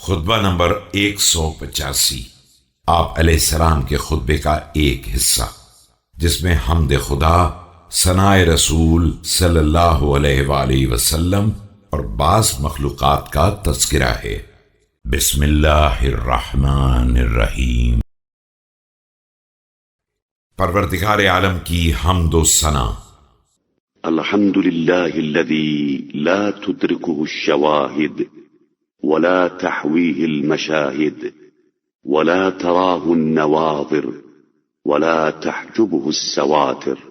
خطبہ نمبر 185 آپ علیہ السلام کے خطبے کا ایک حصہ، جس میں حمد خدا، ثناء رسول صلی اللہ علیہ وآلہ وسلم اور بعض مخلوقات کا تذکرہ ہے۔ بسم اللہ الرحمن الرحیم۔ پروردگار عالم کی حمد و ثنا۔ الحمد لله الذي لا تدركه الشواهد ولا تحويه المشاهد ولا تراه النواظر ولا تحجبه السواتر،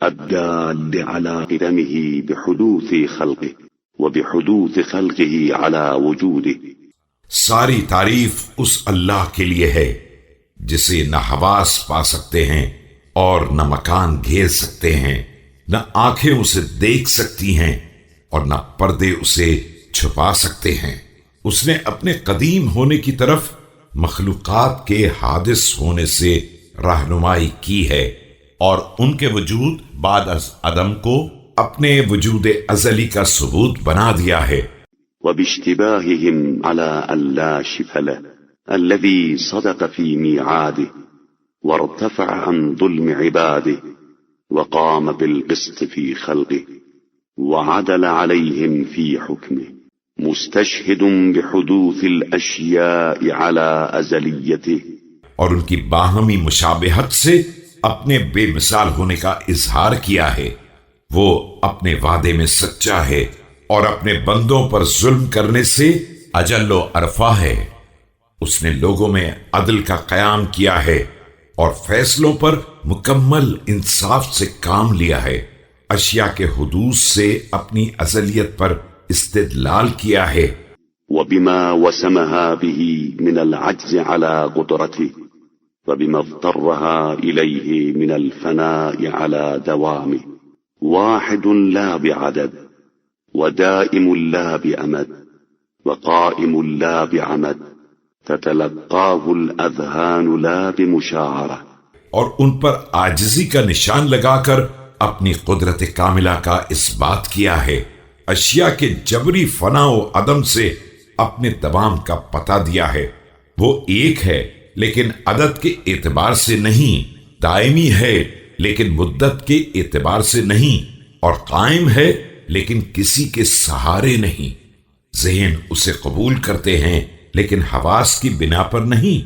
الدال على قدمه بحدوث خلقه وبحدوث خلقه على وجوده۔ ساری تعریف اس اللہ کے لیے ہے جسے نہ حواس پا سکتے ہیں اور نہ مکان گھیر سکتے ہیں، نہ آنکھیں اسے دیکھ سکتی ہیں اور نہ پردے اسے چھپا سکتے ہیں۔ اس نے اپنے قدیم ہونے کی طرف مخلوقات کے حادث ہونے سے رہنمائی کی ہے اور ان کے وجود بعد از عدم کو اپنے وجود ازلی کا ثبوت بنا دیا ہے۔ وباشتباههم على أن لا شفل الذي صدق في ميعاده وارتفع عن ظلم عباده وقام بالقسط في خلقه وعدل عليهم في حكمه، مستشهد بحدوث الأشياء على أزليته۔ اور ان کی باہمی مشابہت سے اپنے بے مثال ہونے کا اظہار کیا ہے۔ وہ اپنے وعدے میں سچا ہے اور اپنے بندوں پر ظلم کرنے سے اجل و ارفع ہے۔ اس نے لوگوں میں عدل کا قیام کیا ہے اور فیصلوں پر مکمل انصاف سے کام لیا ہے۔ اشیاء کے حدوث سے اپنی ازلیت پر استدلال کیا ہے۔ وبما وسمها به من العجز على قدرته وبما اضطرها إليه من الفناء على دوامه، واحد لا بعدد ودائم لا بأمد وقائم لا بعمد، تتلقاه الأذهان لا بمشاعرة۔ اور ان پر عاجزی کا نشان لگا کر اپنی قدرت کاملہ کا اس بات کیا ہے۔ اشیاء کے جبری فنا و عدم سے اپنے دوام کا پتہ دیا ہے۔ وہ ایک ہے لیکن عدد کے اعتبار سے نہیں، دائمی ہے لیکن مدت کے اعتبار سے نہیں، اور قائم ہے لیکن کسی کے سہارے نہیں۔ ذہن اسے قبول کرتے ہیں لیکن حواس کی بنا پر نہیں۔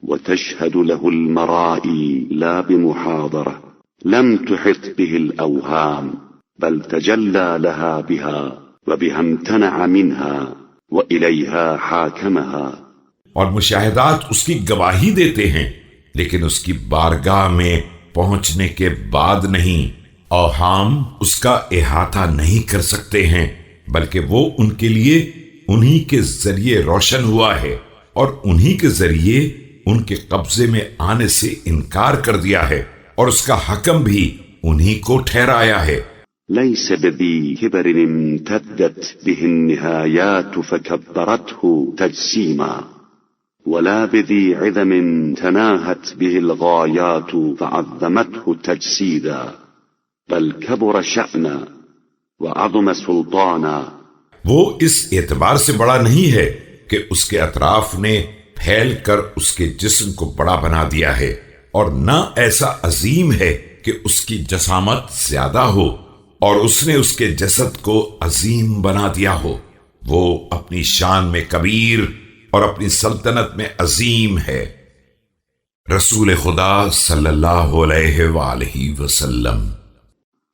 وتشهد له المرائي لا بمحاضرة لم تحط به الأوهام، بل تجلى لها بها وبها امتنع منها وإليها حاكمها۔ اور مشاہدات اس کی گواہی دیتے ہیں لیکن اس کی بارگاہ میں پہنچنے کے بعد نہیں۔ اوہام اس کا احاطہ نہیں کر سکتے ہیں، بلکہ وہ ان کے لیے انہی کے ذریعے روشن ہوا ہے اور انہی کے ذریعے ان کے قبضے میں آنے سے انکار کر دیا ہے، اور اس کا حکم بھی انہی کو ٹھہرایا ہے۔ ليس بذي كبر امتدت به النهايات فكبرته تجسيما، ولا بذي عظم تناهت به الغايات فعظمته تجسيدا، بل كبر شأنا وعظم سلطانا۔ وہ اس اعتبار سے بڑا نہیں ہے کہ اس کے اطراف نے پھیل کر اس کے جسم کو بڑا بنا دیا ہے، اور نہ ایسا عظیم ہے کہ اس کی جسامت زیادہ ہو اور اس نے اس کے جسد کو عظیم بنا دیا ہو۔ وہ اپنی شان میں کبیر اور اپنی سلطنت میں عظیم ہے۔ رسول خدا صلی اللہ علیہ وآلہ وسلم۔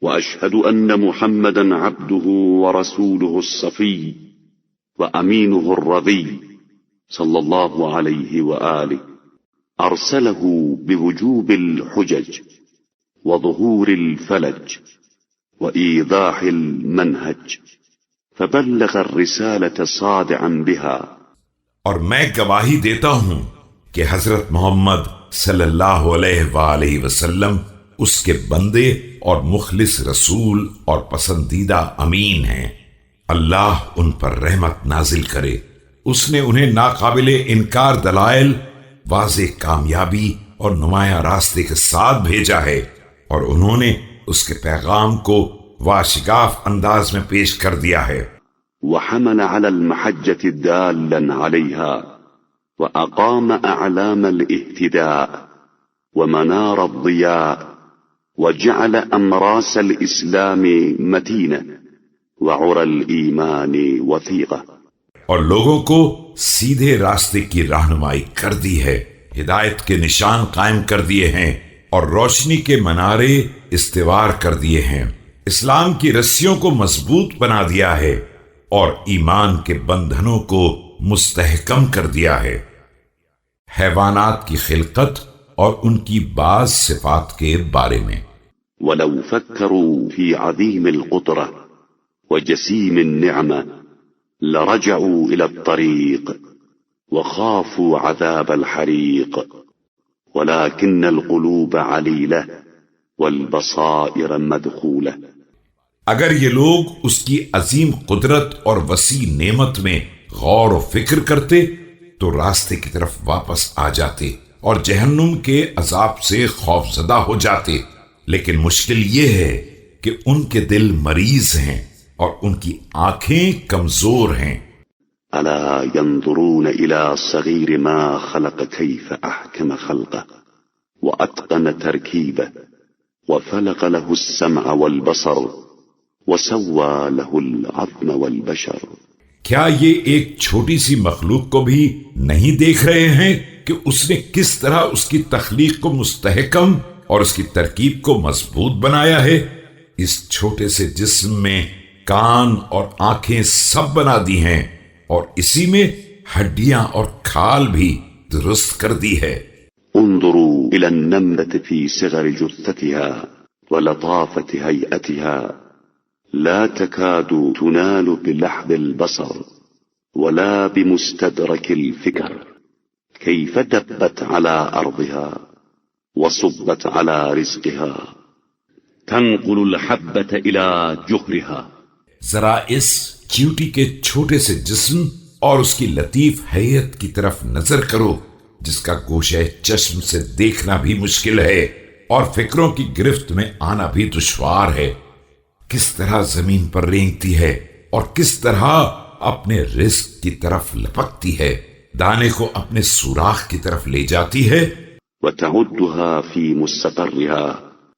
وأشهد أن محمدا عبده ورسوله الصفي وأمينه الرضي صلى الله عليه وآله، أرسله بوجوب الحجج وظهور الفلج وإيضاح المنهج، فبلغ الرسالة صادعا بها۔ اور میں گواہی دیتا ہوں کہ حضرت محمد صلی اللہ علیہ وآلہ وسلم اس کے بندے اور مخلص رسول اور پسندیدہ امین ہیں۔ اللہ ان پر رحمت نازل کرے۔ اس نے انہیں ناقابل انکار دلائل، واضح کامیابی اور نمایاں راستے کے ساتھ بھیجا ہے، اور انہوں نے اس کے پیغام کو واشگاف انداز میں پیش کر دیا ہے۔ وحمل على المحجة دالا عليها، وأقام أعلام الاهتداء ومنار الضياء، وجعل أمراس الإسلام متينة وعرى الإيمان وثيقة، اور لوگوں کو سیدھے راستے کی رہنمائی کر دی ہے، ہدایت کے نشان قائم کر دیے ہیں اور روشنی کے منارے استوار کر دیے ہیں، اسلام کی رسیوں کو مضبوط بنا دیا ہے اور ایمان کے بندھنوں کو مستحکم کر دیا ہے۔ حیوانات کی خلقت اور ان کی بعض صفات کے بارے میں ولو فكروا في عظيم القدرة وجسيم النعمة لرجعوا إلى الطريق وخافوا عذاب الحريق، ولكن القلوب عليلة والبصائر مدخولة۔ اگر یہ لوگ اس کی عظیم قدرت اور وسیع نعمت میں غور و فکر کرتے تو راستے کی طرف واپس آ جاتے اور جہنم کے عذاب سے خوف زدہ ہو جاتے، لیکن مشکل یہ ہے کہ ان کے دل مریض ہیں اور ان کی آنکھیں کمزور ہیں۔ ألا ينظرون إلى صغير ما خلق كيف أحكم خلقه وأتقن تركيبه وفلق له السمع والبصر وسوى له العظم والبشر۔ کیا یہ ایک چھوٹی سی مخلوق کو بھی نہیں دیکھ رہے ہیں کہ اس نے کس طرح اس کی تخلیق کو مستحکم اور اس کی ترکیب کو مضبوط بنایا ہے؟ اس چھوٹے سے جسم میں کان اور آنکھیں سب بنا دی ہیں اور اسی میں ہڈیاں اور کھال بھی درست کر دی ہے۔ انظروا إلى النملة في صغر جثتها ولطافة هيئتها، لا تكاد تنال بلحظ البصر ولا بمستدرك الفكر، كيف دبت على أرضها وصبت على رزقها، تنقل الحبة إلى جحرها۔ ذرا اس چیوٹی کے چھوٹے سے جسم اور اس کی لطیف حیت کی طرف نظر کرو جس کا گوشہ چشم سے دیکھنا بھی مشکل ہے اور فکروں کی گرفت میں آنا بھی دشوار ہے۔ کس طرح زمین پر رینگتی ہے اور کس طرح اپنے رزق کی طرف لپکتی ہے، دانے کو اپنے سوراخ کی طرف لے جاتی ہے۔ وتعدها في مستقرها،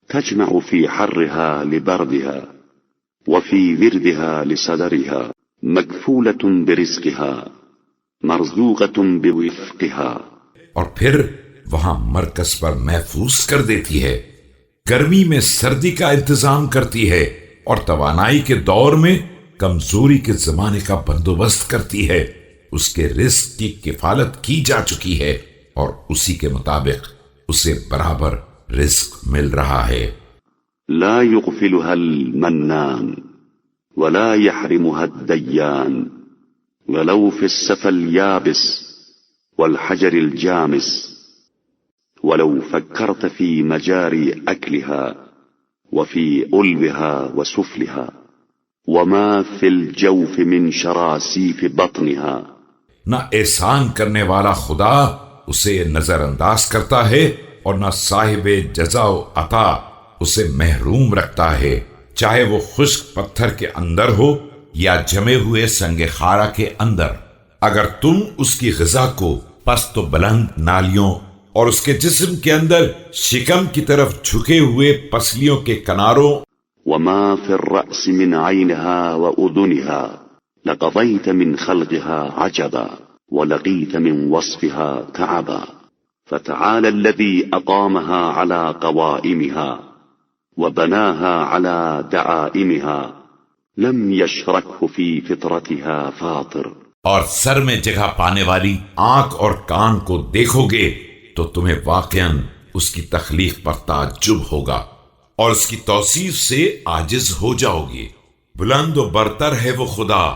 تجمع في حرها لبردها وفي بردها لصدرها، مكفولة برزقها مرزوقة بوفقها۔ اور پھر وہاں مرکز پر محفوظ کر دیتی ہے، گرمی میں سردی کا انتظام کرتی ہے اور توانائی کے دور میں کمزوری کے زمانے کا بندوبست کرتی ہے۔ اس کے رزق کی کفالت کی جا چکی ہے اور اسی کے مطابق اسے برابر رزق مل رہا ہے۔ لا يغفلها المنان ولا يحرمها الديان، ولو في السفل اليابس والحجر الجامس، ولو فكرت في مجاري أكلها وفي ألوها وسفلها وما في الجوف من شراسيف بطنها۔ نہ احسان کرنے والا خدا اسے نظر انداز کرتا ہے اور نہ صاحب جزا و عطا اسے محروم رکھتا ہے، چاہے وہ خشک پتھر کے اندر ہو یا جمے ہوئے سنگ خارا کے اندر۔ اگر تم اس کی غذا کو پست و بلند نالیوں اور اس کے جسم کے اندر شکم کی طرف جھکے ہوئے پسلیوں کے کناروں وما في الرأس من عينها وأذنها لقضيت من خلقها عجبا ولقيت من وصفها تعبا، فتعالى الذي أقامها على قوائمها وبناها على دعائمها، لم يشركه في فطرتها فاطر۔ اور سر میں جگہ پانے والی آنکھ اور کان کو دیکھو گے تو تمہیں واقعاً اس کی تخلیق پر تعجب ہوگا اور اس کی توصیف سے عاجز ہو جاؤ گے۔ بلند و برتر ہے وہ خدا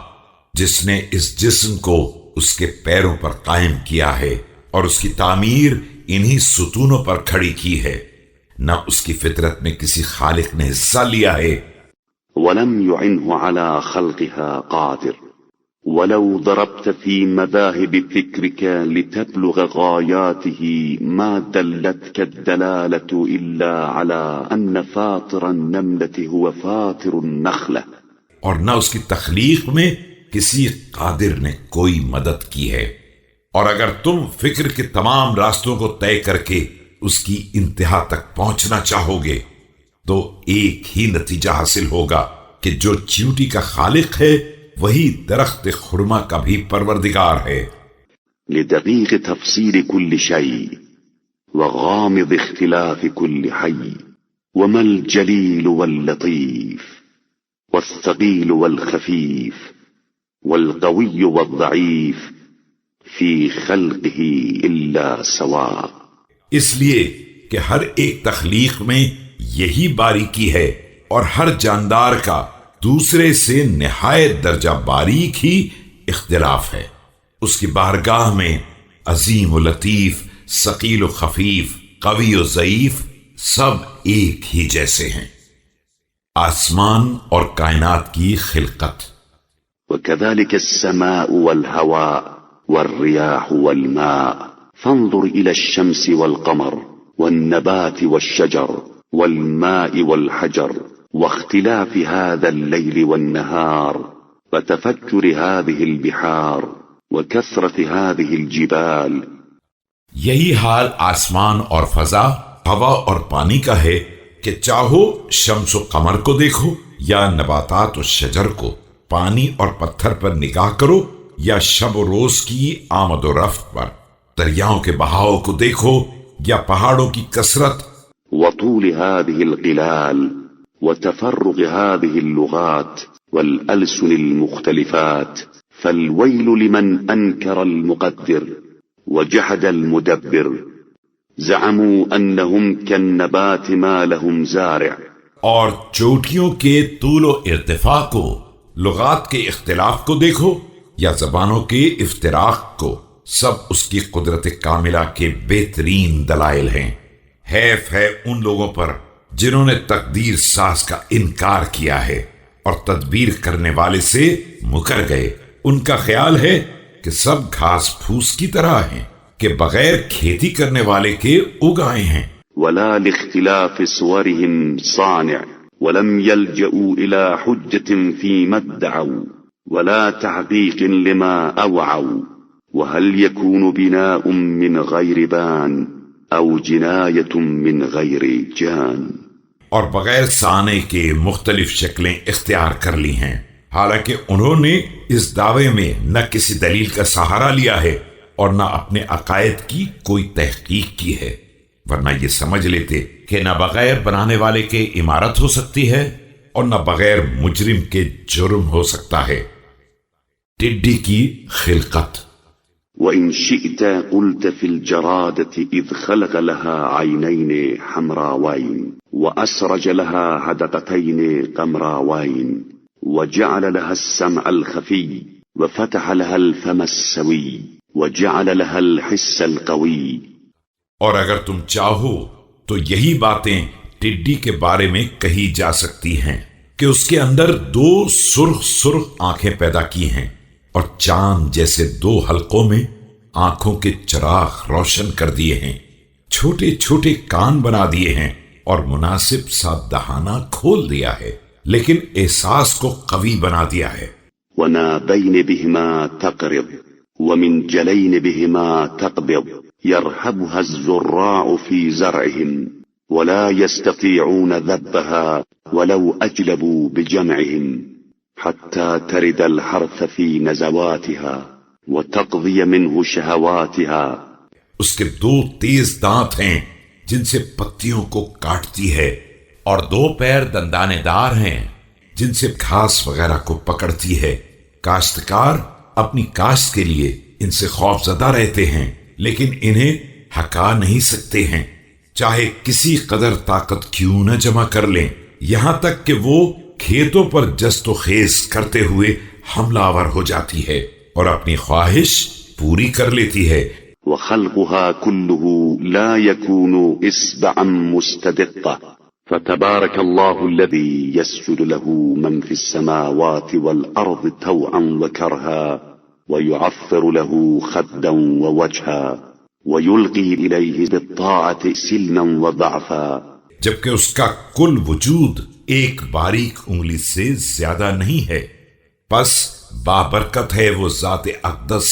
جس نے اس جسم کو اس کے پیروں پر قائم کیا ہے اور اس کی تعمیر انہی ستونوں پر کھڑی کی ہے، نہ اس کی فطرت میں کسی خالق نے حصہ لیا ہے۔ ولم يعنه على خلقها قادر، ولو ضربت في مذاهب فكرك لتبلغ غاياته ما دلتك الدلالة إلا على أن فاطر النملة هو فاطر النخلة۔ اور نہ اس کی تخلیق میں کسی قادر نے کوئی مدد کی ہے۔ اور اگر تم فکر کے تمام راستوں کو طے کر کے اس کی انتہا تک پہنچنا چاہو گے تو ایک ہی نتیجہ حاصل ہوگا کہ جو چیونٹی کا خالق ہے وہی درخت خرما کا بھی پروردگار ہے۔ لدقيق تفصيل كل شيء وغامض اختلاف كل حي وما الجليل واللطيف والثقيل والخفيف والقوي والضعيف في خلقه إلا سواء، اس لیے کہ ہر ایک تخلیق میں یہی باریکی ہے اور ہر جاندار کا دوسرے سے نہایت درجہ باریک ہی اختلاف ہے۔ اس کی بارگاہ میں عظیم و لطیف، ثقیل و خفیف، قوی و ضعیف سب ایک ہی جیسے ہیں۔ آسمان اور کائنات کی خلقت۔ وكذلك السماء والهواء والرياح والماء، فانظر إلى الشمس والقمر والنبات والشجر والماء والحجر واختلاف هذا الليل والنهار وتفجر هذه البحار وكثرة هذه الجبال۔ یہی حال آسمان اور فضا، ہوا اور پانی کا ہے کہ چاہو شمس و قمر کو دیکھو یا نباتات و شجر کو، پانی اور پتھر پر نگاہ کرو یا شب و روز کی آمد و رفت پر، دریاؤں کے بہاؤ کو دیکھو یا پہاڑوں کی کثرت، وطول هذه القلال وتفرق هذه اللغات والألسن المختلفات، فالويل لمن أنكر المقدر وجحد المدبر، زعموا أنهم كالنبات ما لهم زارع۔ اور چوٹیوں کے طول و ارتفاع کو، لغات کے اختلاف کو دیکھو یا زبانوں کے افتراق کو، سب اس کی قدرت کاملہ کے بہترین دلائل ہیں۔ حیف ہے ان لوگوں پر جنہوں نے تقدیر ساز کا انکار کیا ہے اور تدبیر کرنے والے سے مکر گئے۔ ان کا خیال ہے کہ سب گھاس پھوس کی طرح ہیں کہ بغیر کھیتی کرنے والے کے اگائے ہیں۔ ولا لاختلاف صورهم صانع ولم يلجأوا إلى حجة فيما ادعوا ولا تحقيق لما أوعوا، وهل يكون بناء من غير بان أو جناية من غير جان۔ اور بغیر صانع کے مختلف شکلیں اختیار کر لی ہیں، حالانکہ انہوں نے اس دعوے میں نہ کسی دلیل کا سہارا لیا ہے اور نہ اپنے عقائد کی کوئی تحقیق کی ہے، ورنہ یہ سمجھ لیتے کہ نہ بغیر بنانے والے کے عمارت ہو سکتی ہے اور نہ بغیر مجرم کے جرم ہو سکتا ہے۔ ٹڈی کی خلقت۔ وإن شئت قلت في الجرادة إذ خلق لها عينين حمراوين وأسرج لها هدقتين قمراوين وجعل لها السمع الخفي وفتح لها الفم السوي وجعل لها الحس القوي۔ اور اگر تم چاہو تو یہی باتیں ٹڈی کے بارے میں کہی جا سکتی ہیں کہ اس کے اندر دو سرخ سرخ آنکھیں پیدا کی ہیں اور چاند جیسے دو حلقوں میں آنکھوں کے چراغ روشن کر دیے ہیں، چھوٹے چھوٹے کان بنا دیے ہیں اور مناسب سا دہانہ کھول دیا ہے، لیکن احساس کو قوی بنا دیا ہے۔ ونادين بهما تقرض ومن جلين بهما تقبض يرهبها الزراع في زرعهم ولا يستطيعون ذبها ولو أجلبوا بجمعهم حتى ترد الحرث في نزواتها وتقضي منه شهواتها۔ اس کے دو تیز دانت ہیں جن سے پتیوں کو کاٹتی ہے، اور دو پیر دندانے دار ہیں جن سے گھاس وغیرہ کو پکڑتی ہے۔ کاشتکار اپنی کاشت کے لیے ان سے خوف زدہ رہتے ہیں، لیکن انہیں ہکا نہیں سکتے ہیں، چاہے کسی قدر طاقت کیوں نہ جمع کر لیں، یہاں تک کہ وہ کھیتوں پر جست و خیز کرتے ہوئے حملہ آور ہو جاتی ہے اور اپنی خواہش پوری کر لیتی ہے۔ وخلقها كله لا يكون إصبعا مستدقة، فتبارك الله الذي يسجد له من في السماوات والأرض طوعا وكرها ويعفر له خدا ووجها ويلقي إليه بالطاعة سلما وضعفا۔ جبکہ اس کا کل وجود ایک باریک انگلی سے زیادہ نہیں ہے، پس بابرکت ہے وہ ذات اقدس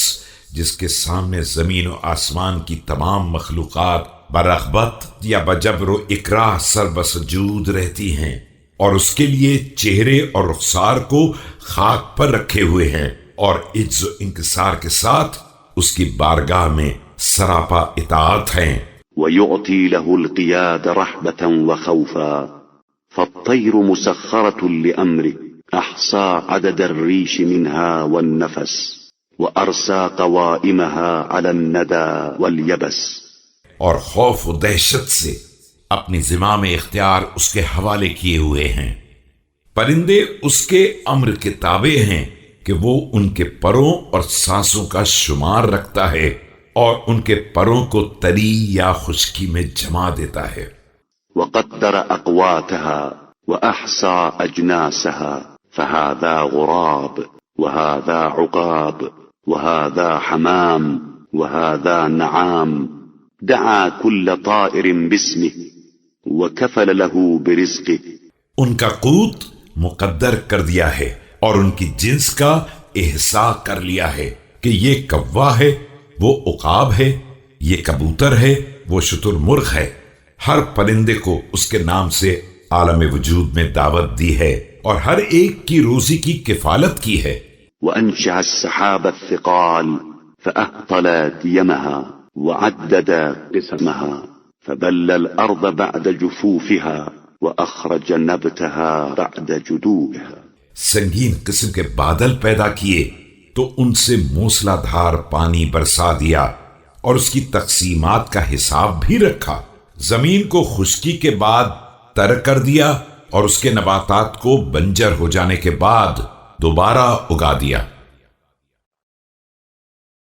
جس کے سامنے زمین و آسمان کی تمام مخلوقات برغبت یا بجبر و اکراہ سر بسجود رہتی ہیں، اور اس کے لیے چہرے اور رخسار کو خاک پر رکھے ہوئے ہیں، اور عجز و انکسار کے ساتھ اس کی بارگاہ میں سراپا اطاعت ہیں۔ ويعطي له القياد رحبة وخوفا فالطير مسخرة لأمره أحصى عدد الريش منها والنفس وأرسى قوائمها على الندى واليبس، اور خوف و دہشت سے اپنی زمام اختیار اس کے حوالے کیے ہوئے ہیں۔ پرندے اس کے امر کے تابع ہیں کہ وہ ان کے پروں اور سانسوں کا شمار رکھتا ہے اور ان کے پروں کو تری یا خشکی میں جما دیتا ہے۔ وقدر أقواتها وأحصى أجناسها فهذا غراب وهذا عقاب وهذا حمام وهذا نعام، دعا كل طائر باسمه وكفل له برزقه۔ ان کا قوت مقدر کر دیا ہے اور ان کی جنس کا احصاء کر لیا ہے کہ یہ کوا ہے، وہ عقاب ہے، یہ کبوتر ہے، وہ شتر مرغ ہے۔ ہر پرندے کو اس کے نام سے عالم وجود میں دعوت دی ہے اور ہر ایک کی روزی کی کفالت کی ہے۔ وأنشأ السحاب الثقال فأهطلت يمها وعدد قسمها فبل الأرض بعد جفوفها وأخرج نبتها بعد جدوبها۔ سنگین قسم کے بادل پیدا کیے تو ان سے موسلا دھار پانی برسا دیا اور اس کی تقسیمات کا حساب بھی رکھا۔ زمین کو خشکی کے بعد تر کر دیا اور اس کے نباتات کو بنجر ہو جانے کے بعد دوبارہ اگا دیا۔